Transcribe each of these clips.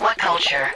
Whatculture.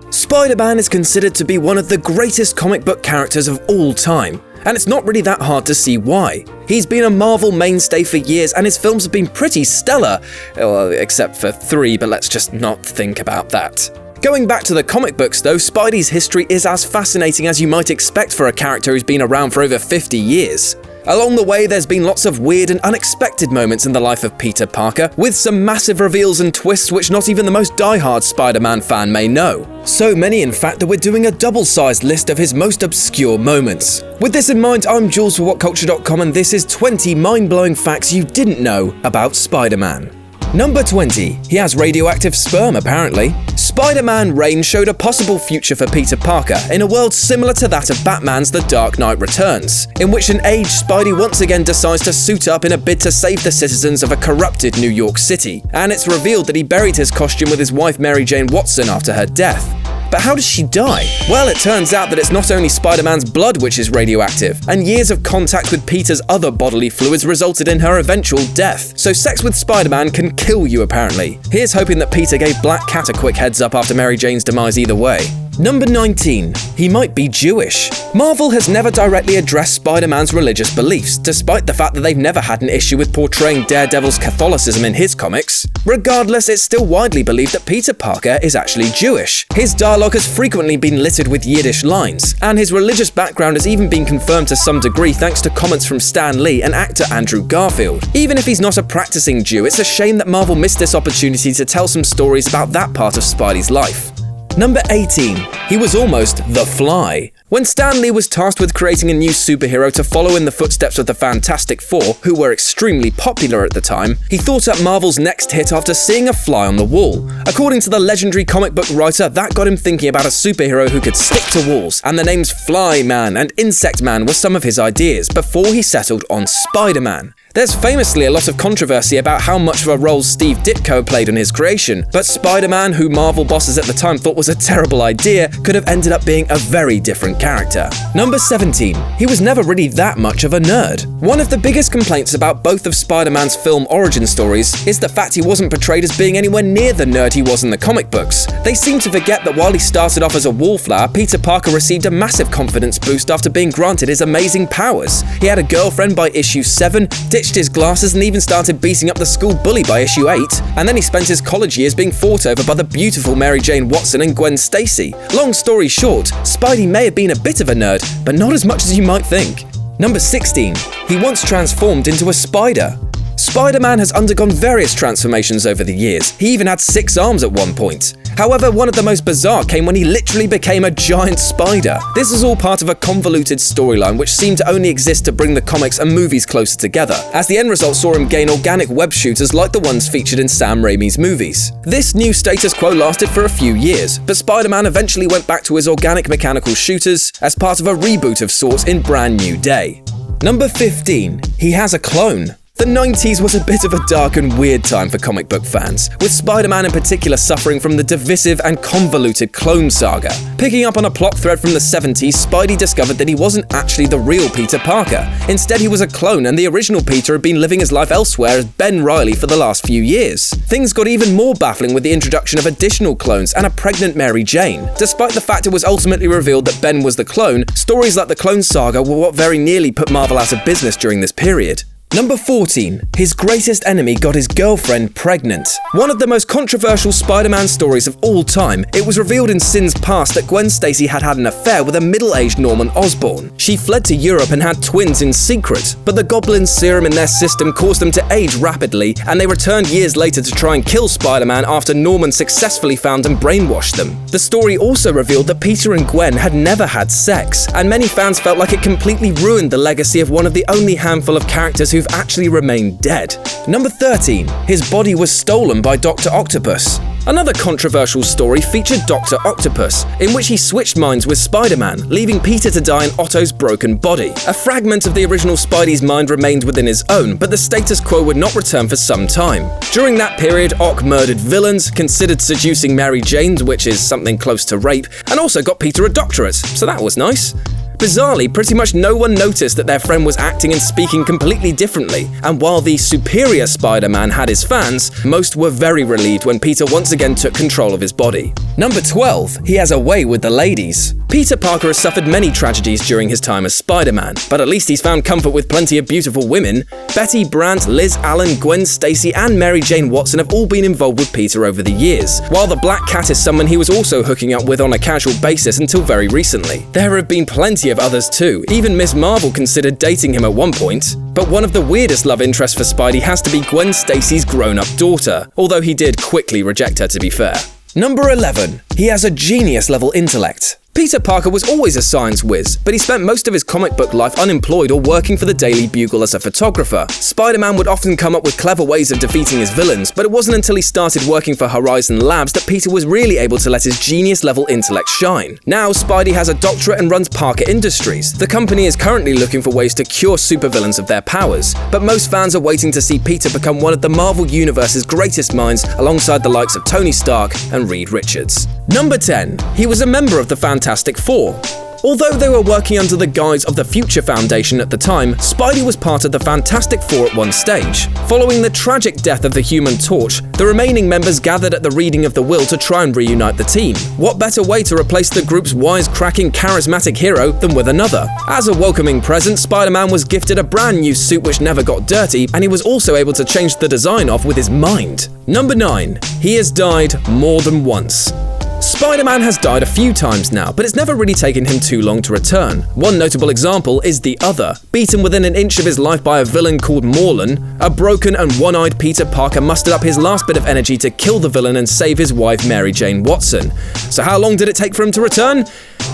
Spider-Man is considered to be one of the greatest comic book characters of all time, and it's not really that hard to see why. He's been a Marvel mainstay for years, and his films have been pretty stellar. Well, except for 3, but let's just not think about that. Going back to the comic books though, Spidey's history is as fascinating as you might expect for a character who's been around for over 50 years. Along the way, there's been lots of weird and unexpected moments in the life of Peter Parker, with some massive reveals and twists which not even the most die-hard Spider-Man fan may know. So many, in fact, that we're doing a double-sized list of his most obscure moments. With this in mind, I'm Jules for Whatculture.com, and this is 20 mind-blowing facts you didn't know about Spider-Man. Number 20. He has radioactive sperm, apparently. Spider-Man Reign showed a possible future for Peter Parker in a world similar to that of Batman's The Dark Knight Returns, in which an aged Spidey once again decides to suit up in a bid to save the citizens of a corrupted New York City, and it's revealed that he buried his costume with his wife Mary Jane Watson after her death. But how does she die? Well, it turns out that it's not only Spider-Man's blood which is radioactive, and years of contact with Peter's other bodily fluids resulted in her eventual death. So sex with Spider-Man can kill you, apparently. Here's hoping that Peter gave Black Cat a quick heads up after Mary Jane's demise either way. Number 19. He might be Jewish. Marvel has never directly addressed Spider-Man's religious beliefs, despite the fact that they've never had an issue with portraying Daredevil's Catholicism in his comics. Regardless, it's still widely believed that Peter Parker is actually Jewish. His dialogue has frequently been littered with Yiddish lines, and his religious background has even been confirmed to some degree thanks to comments from Stan Lee and actor Andrew Garfield. Even if he's not a practicing Jew, it's a shame that Marvel missed this opportunity to tell some stories about that part of Spidey's life. Number 18. He was almost the Fly. When Stan Lee was tasked with creating a new superhero to follow in the footsteps of the Fantastic Four, who were extremely popular at the time, he thought up Marvel's next hit after seeing a fly on the wall. According to the legendary comic book writer, that got him thinking about a superhero who could stick to walls, and the names Fly Man and Insect Man were some of his ideas before he settled on Spider-Man. There's famously a lot of controversy about how much of a role Steve Ditko played in his creation, but Spider-Man, who Marvel bosses at the time thought was a terrible idea, could have ended up being a very different character. Number 17. He was never really that much of a nerd. One of the biggest complaints about both of Spider-Man's film origin stories is the fact he wasn't portrayed as being anywhere near the nerd he was in the comic books. They seem to forget that while he started off as a wallflower, Peter Parker received a massive confidence boost after being granted his amazing powers. He had a girlfriend by issue 7, ditched his glasses and even started beating up the school bully by issue 8, and then he spent his college years being fought over by the beautiful Mary Jane Watson and Gwen Stacy. Long story short, Spidey may have been a bit of a nerd, but not as much as you might think. Number 16. He once transformed into a spider. Spider-Man has undergone various transformations over the years. He even had 6 arms at one point. However, one of the most bizarre came when he literally became a giant spider. This is all part of a convoluted storyline which seemed to only exist to bring the comics and movies closer together, as the end result saw him gain organic web shooters like the ones featured in Sam Raimi's movies. This new status quo lasted for a few years, but Spider-Man eventually went back to his organic mechanical shooters as part of a reboot of sorts in Brand New Day. Number 15. He has a clone. The 90s was a bit of a dark and weird time for comic book fans, with Spider-Man in particular suffering from the divisive and convoluted clone saga. Picking up on a plot thread from the 70s, Spidey discovered that he wasn't actually the real Peter Parker. Instead, he was a clone, and the original Peter had been living his life elsewhere as Ben Reilly for the last few years. Things got even more baffling with the introduction of additional clones and a pregnant Mary Jane. Despite the fact it was ultimately revealed that Ben was the clone, stories like the Clone Saga were what very nearly put Marvel out of business during this period. Number 14. His greatest enemy got his girlfriend pregnant. One of the most controversial Spider-Man stories of all time, it was revealed in Sin's past that Gwen Stacy had had an affair with a middle-aged Norman Osborn. She fled to Europe and had twins in secret, but the Goblin's serum in their system caused them to age rapidly, and they returned years later to try and kill Spider-Man after Norman successfully found and brainwashed them. The story also revealed that Peter and Gwen had never had sex, and many fans felt like it completely ruined the legacy of one of the only handful of characters who've actually remained dead. Number 13. His body was stolen by Dr. Octopus. Another controversial story featured Dr. Octopus, in which he switched minds with Spider-Man, leaving Peter to die in Otto's broken body. A fragment of the original Spidey's mind remained within his own, but the status quo would not return for some time. During that period, Ock murdered villains, considered seducing Mary Jane, which is something close to rape, and also got Peter a doctorate, so that was nice. Bizarrely, pretty much no one noticed that their friend was acting and speaking completely differently, and while the superior Spider-Man had his fans, most were very relieved when Peter once again took control of his body. Number 12. He has a way with the ladies. Peter Parker has suffered many tragedies during his time as Spider-Man, but at least he's found comfort with plenty of beautiful women. Betty Brant, Liz Allen, Gwen Stacy, and Mary Jane Watson have all been involved with Peter over the years, while the Black Cat is someone he was also hooking up with on a casual basis until very recently. There have been plenty of others too, even Ms. Marvel considered dating him at one point. But one of the weirdest love interests for Spidey has to be Gwen Stacy's grown-up daughter, although he did quickly reject her, to be fair. Number 11. He has a genius-level intellect. Peter Parker was always a science whiz, but he spent most of his comic book life unemployed or working for the Daily Bugle as a photographer. Spider-Man would often come up with clever ways of defeating his villains, but it wasn't until he started working for Horizon Labs that Peter was really able to let his genius-level intellect shine. Now, Spidey has a doctorate and runs Parker Industries. The company is currently looking for ways to cure supervillains of their powers, but most fans are waiting to see Peter become one of the Marvel Universe's greatest minds alongside the likes of Tony Stark and Reed Richards. Number 10. He was a member of the Fantastic Four. Although they were working under the guise of the Future Foundation at the time, Spidey was part of the Fantastic Four at one stage. Following the tragic death of the Human Torch, the remaining members gathered at the reading of the will to try and reunite the team. What better way to replace the group's wisecracking, charismatic hero than with another? As a welcoming present, Spider-Man was gifted a brand new suit which never got dirty, and he was also able to change the design off with his mind. Number 9. He has died more than once. Spider-Man has died a few times now, but it's never really taken him too long to return. One notable example is The Other. Beaten within an inch of his life by a villain called Morlun, a broken and one-eyed Peter Parker mustered up his last bit of energy to kill the villain and save his wife Mary Jane Watson. So how long did it take for him to return?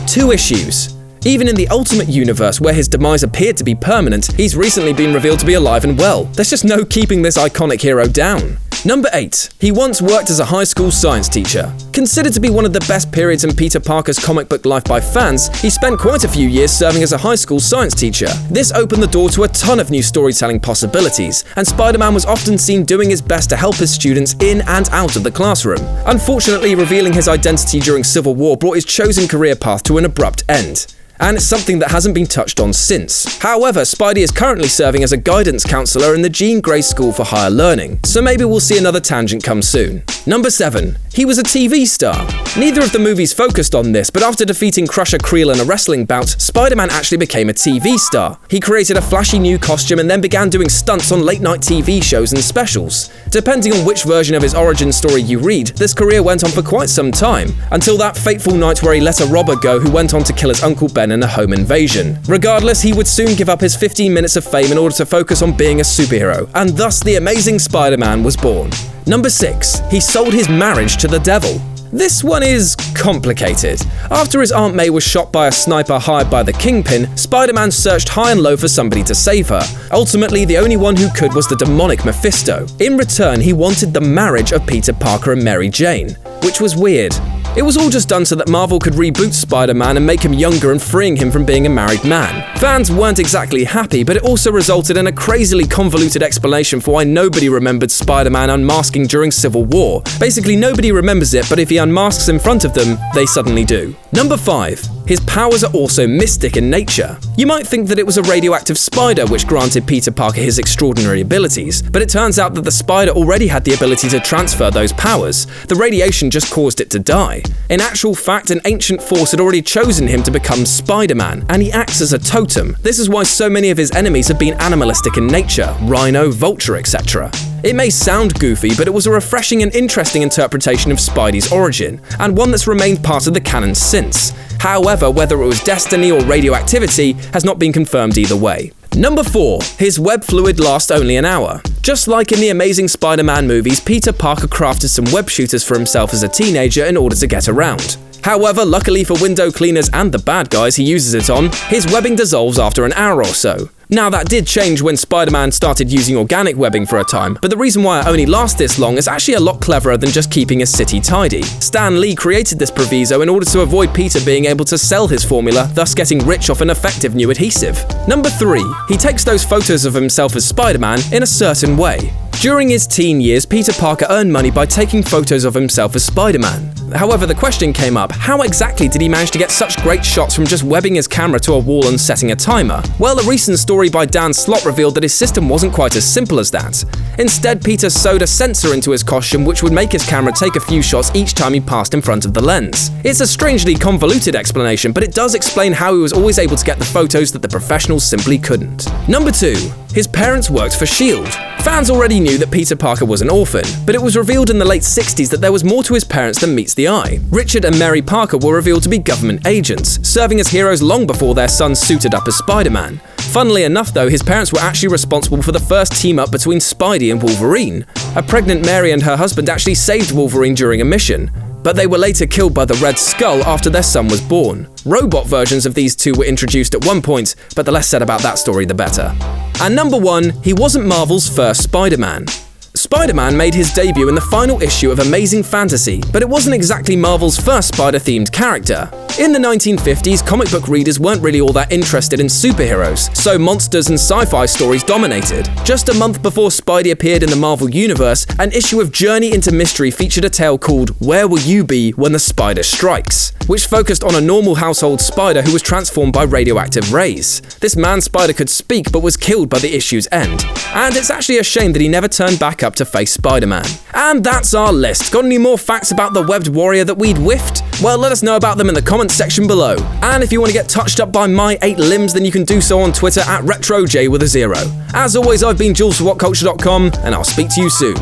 2 issues. Even in the Ultimate Universe, where his demise appeared to be permanent, he's recently been revealed to be alive and well. There's just no keeping this iconic hero down. Number 8. He once worked as a high school science teacher. Considered to be one of the best periods in Peter Parker's comic book life by fans, he spent quite a few years serving as a high school science teacher. This opened the door to a ton of new storytelling possibilities, and Spider-Man was often seen doing his best to help his students in and out of the classroom. Unfortunately, revealing his identity during Civil War brought his chosen career path to an abrupt end. And it's something that hasn't been touched on since. However, Spidey is currently serving as a guidance counselor in the Jean Grey School for Higher Learning, so maybe we'll see another tangent come soon. Number 7. He was a TV star. Neither of the movies focused on this, but after defeating Crusher Creel in a wrestling bout, Spider-Man actually became a TV star. He created a flashy new costume and then began doing stunts on late-night TV shows and specials. Depending on which version of his origin story you read, this career went on for quite some time, until that fateful night where he let a robber go who went on to kill his Uncle Ben in a home invasion. Regardless, he would soon give up his 15 minutes of fame in order to focus on being a superhero, and thus the Amazing Spider-Man was born. Number 6. He sold his marriage to the devil. This one is complicated. After his Aunt May was shot by a sniper hired by the Kingpin, Spider-Man searched high and low for somebody to save her. Ultimately, the only one who could was the demonic Mephisto. In return, he wanted the marriage of Peter Parker and Mary Jane, which was weird. It was all just done so that Marvel could reboot Spider-Man and make him younger and freeing him from being a married man. Fans weren't exactly happy, but it also resulted in a crazily convoluted explanation for why nobody remembered Spider-Man unmasking during Civil War. Basically, nobody remembers it, but if he unmasks in front of them, they suddenly do. Number 5. His powers are also mystic in nature. You might think that it was a radioactive spider which granted Peter Parker his extraordinary abilities, but it turns out that the spider already had the ability to transfer those powers. The radiation just caused it to die. In actual fact, an ancient force had already chosen him to become Spider-Man, and he acts as a totem. This is why so many of his enemies have been animalistic in nature: Rhino, Vulture, etc. It may sound goofy, but it was a refreshing and interesting interpretation of Spidey's origin, and one that's remained part of the canon since. However, whether it was destiny or radioactivity has not been confirmed either way. Number 4. His web fluid lasts only an hour. Just like in the Amazing Spider-Man movies, Peter Parker crafted some web shooters for himself as a teenager in order to get around. However, luckily for window cleaners and the bad guys he uses it on, his webbing dissolves after an hour or so. Now, that did change when Spider-Man started using organic webbing for a time, but the reason why it only lasts this long is actually a lot cleverer than just keeping his city tidy. Stan Lee created this proviso in order to avoid Peter being able to sell his formula, thus getting rich off an effective new adhesive. Number 3. He takes those photos of himself as Spider-Man in a certain way. During his teen years, Peter Parker earned money by taking photos of himself as Spider-Man. However, the question came up, how exactly did he manage to get such great shots from just webbing his camera to a wall and setting a timer? Well, a recent story by Dan Slott revealed that his system wasn't quite as simple as that. Instead, Peter sewed a sensor into his costume which would make his camera take a few shots each time he passed in front of the lens. It's a strangely convoluted explanation, but it does explain how he was always able to get the photos that the professionals simply couldn't. Number 2. His parents worked for S.H.I.E.L.D. Fans already knew that Peter Parker was an orphan, but it was revealed in the late 60s that there was more to his parents than meets the eye. Richard and Mary Parker were revealed to be government agents, serving as heroes long before their son suited up as Spider-Man. Funnily enough though, his parents were actually responsible for the first team-up between Spidey and Wolverine. A pregnant Mary and her husband actually saved Wolverine during a mission, but they were later killed by the Red Skull after their son was born. Robot versions of these two were introduced at one point, but the less said about that story the better. And number 1, he wasn't Marvel's first Spider-Man. Spider-Man made his debut in the final issue of Amazing Fantasy, but it wasn't exactly Marvel's first spider-themed character. In the 1950s, comic book readers weren't really all that interested in superheroes, so monsters and sci-fi stories dominated. Just a month before Spidey appeared in the Marvel Universe, an issue of Journey into Mystery featured a tale called Where Will You Be When the Spider Strikes?, which focused on a normal household spider who was transformed by radioactive rays. This man-spider could speak but was killed by the issue's end, and it's actually a shame that he never turned back up to face Spider-Man. And that's our list. Got any more facts about the webbed warrior that we'd whiffed? Well, let us know about them in the comments section below. And if you want to get touched up by my 8 limbs, then you can do so on Twitter at RetroJ with a 0. As always, I've been Jules for Whatculture.com, and I'll speak to you soon.